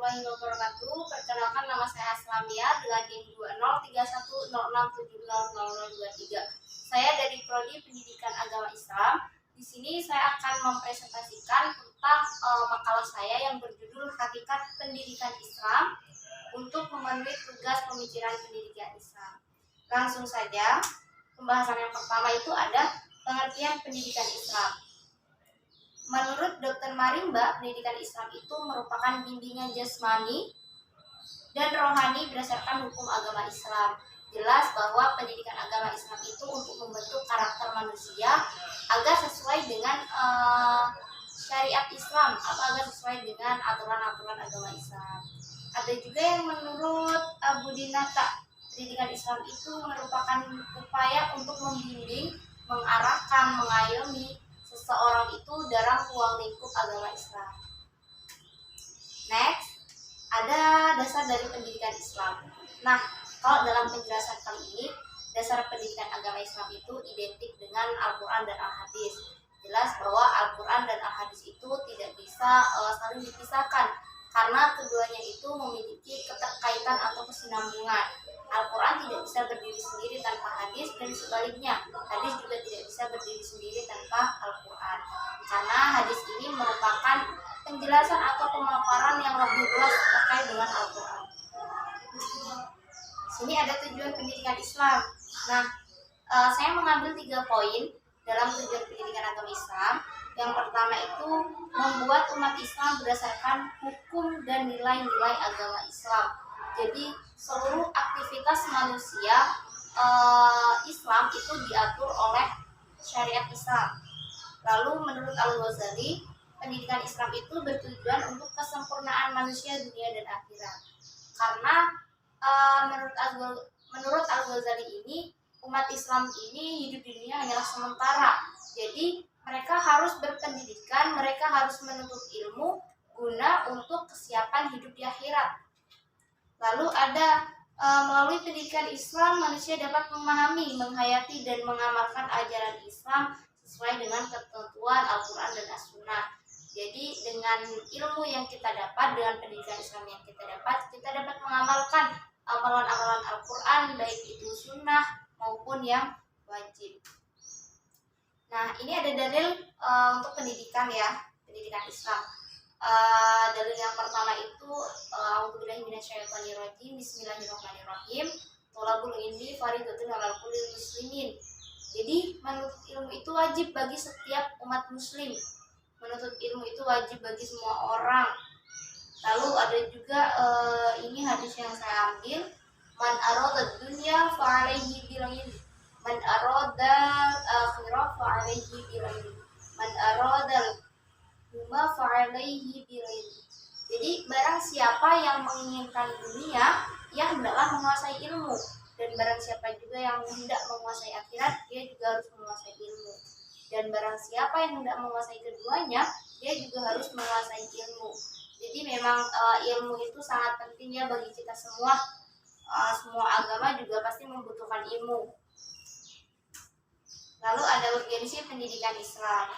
warahmatullahi wabarakatuh. Perkenalkan, nama saya Aslamia dengan NIM 203106700023. Saya dari Prodi Pendidikan Agama Islam. Di sini saya akan mempresentasikan tentang makalah saya yang berjudul Hakikat Pendidikan Islam untuk memenuhi tugas pemikiran pendidikan Islam. Langsung saja, pembahasan yang pertama itu ada pengertian pendidikan Islam. Menurut Dr. Marimba, pendidikan Islam itu merupakan bimbingan jasmani dan rohani berdasarkan hukum agama Islam. Jelas bahwa pendidikan agama Islam itu untuk membentuk karakter manusia agar sesuai dengan syariat Islam atau agar sesuai dengan aturan-aturan agama Islam. Ada juga yang menurut Abu Dinata, pendidikan Islam itu merupakan upaya untuk membimbing, mengarahkan, mengayomi seseorang itu dalam ruang lingkup agama Islam. Next, ada dasar dari pendidikan Islam. Nah, kalau dalam penjelasan kali ini, dasar pendidikan agama Islam itu identik dengan Al-Quran dan Al-Hadis. Jelas bahwa Al-Quran dan Al-Hadis itu tidak bisa saling dipisahkan, karena keduanya itu memiliki keterkaitan atau kesinambungan. Al-Quran tidak bisa berdiri sendiri tanpa hadis, dan sebaliknya, hadis juga tidak bisa berdiri sendiri tanpa Al-Quran. Karena hadis ini merupakan penjelasan atau pemaparan yang lebih luas terkait dengan Al-Quran. Sini ada tujuan pendidikan Islam. Nah, saya mengambil 3 poin dalam tujuan pendidikan agama Islam. Yang pertama itu membuat umat Islam berdasarkan hukum dan nilai-nilai agama Islam. Jadi seluruh aktivitas manusia Islam itu diatur oleh syariat Islam. Lalu menurut Al-Ghazali, pendidikan Islam itu bertujuan untuk kesempurnaan manusia dunia dan akhirat. Karena menurut Al-Ghazali ini, umat Islam ini hidup di dunia hanyalah sementara. Jadi mereka harus berpendidikan, mereka harus menuntut ilmu guna untuk kesiapan hidup di akhirat. Lalu ada melalui pendidikan Islam, manusia dapat memahami, menghayati, dan mengamalkan ajaran Islam sesuai dengan ketentuan Al-Quran dan As-Sunnah. Jadi dengan ilmu yang kita dapat, dengan pendidikan Islam yang kita dapat mengamalkan amalan-amalan Al-Quran, baik itu sunnah maupun yang wajib. Nah, ini ada dalil untuk pendidikan pendidikan Islam. Dalil yang pertama itu A'udzubillahi minasyaitonirrajim, Bismillahirrahmanirrahim. Thalabul ilmi fardhatun 'alal kulli muslimin. Jadi menuntut ilmu itu wajib bagi setiap umat muslim. Menuntut ilmu itu wajib bagi semua orang. Lalu ada juga ini hadis yang saya ambil, man arada dunya fa 'alaihi bil ilmi, man arada akhirah fa 'alaihi bil ilmi, man arada huma fa'alaihi bi'ilmi. Jadi barang siapa yang menginginkan dunia, ia hendaklah menguasai ilmu, dan barang siapa juga yang hendak menguasai akhirat, dia juga harus menguasai ilmu. Dan barang siapa yang hendak menguasai keduanya, dia juga harus menguasai ilmu. Jadi memang ilmu itu sangat penting ya bagi kita semua. Semua agama juga pasti membutuhkan ilmu. Lalu ada urgensi pendidikan Islam.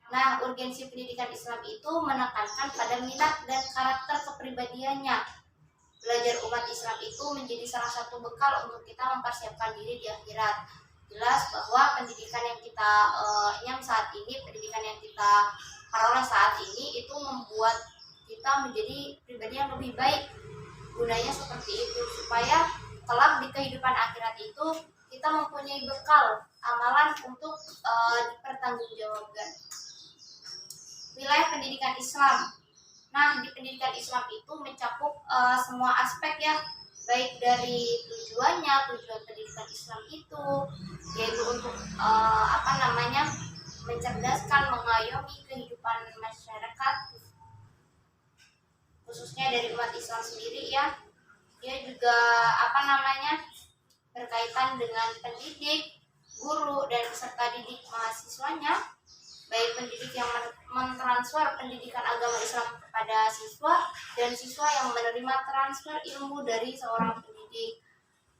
Nah, urgensi pendidikan Islam itu menekankan pada minat dan karakter kepribadiannya. Belajar umat Islam itu menjadi salah satu bekal untuk kita mempersiapkan diri di akhirat. Jelas bahwa pendidikan yang kita pendidikan yang kita peroleh saat ini itu membuat kita menjadi pribadi yang lebih baik. Gunanya seperti itu, supaya kelak di kehidupan akhirat itu kita mempunyai bekal amalan untuk dipertanggungjawabkan. Wilayah pendidikan Islam. Nah, di pendidikan Islam itu mencakup semua aspek ya, baik dari tujuan pendidikan Islam itu, yaitu untuk mencerdaskan, mengayomi kehidupan masyarakat, khususnya dari umat Islam sendiri ya. Dia juga berkaitan dengan pendidik, guru, dan peserta didik mahasiswanya, baik pendidik yang mentransfer pendidikan agama Islam kepada siswa, dan siswa yang menerima transfer ilmu dari seorang pendidik.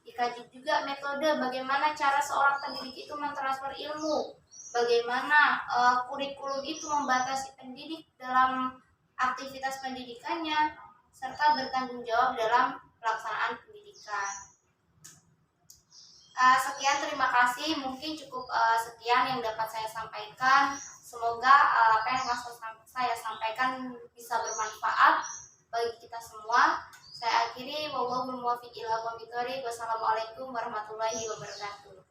Dikaji juga metode bagaimana cara seorang pendidik itu mentransfer ilmu, bagaimana kurikulum itu membatasi pendidik dalam aktivitas pendidikannya, serta bertanggung jawab dalam pelaksanaan pendidikan. Sekian, terima kasih. Mungkin cukup sekian yang dapat saya sampaikan. Semoga apa yang saya sampaikan bisa bermanfaat bagi kita semua. Saya akhiri, wallahul muwaffiq ila aqwamit thoriq. Wassalamualaikum warahmatullahi wabarakatuh.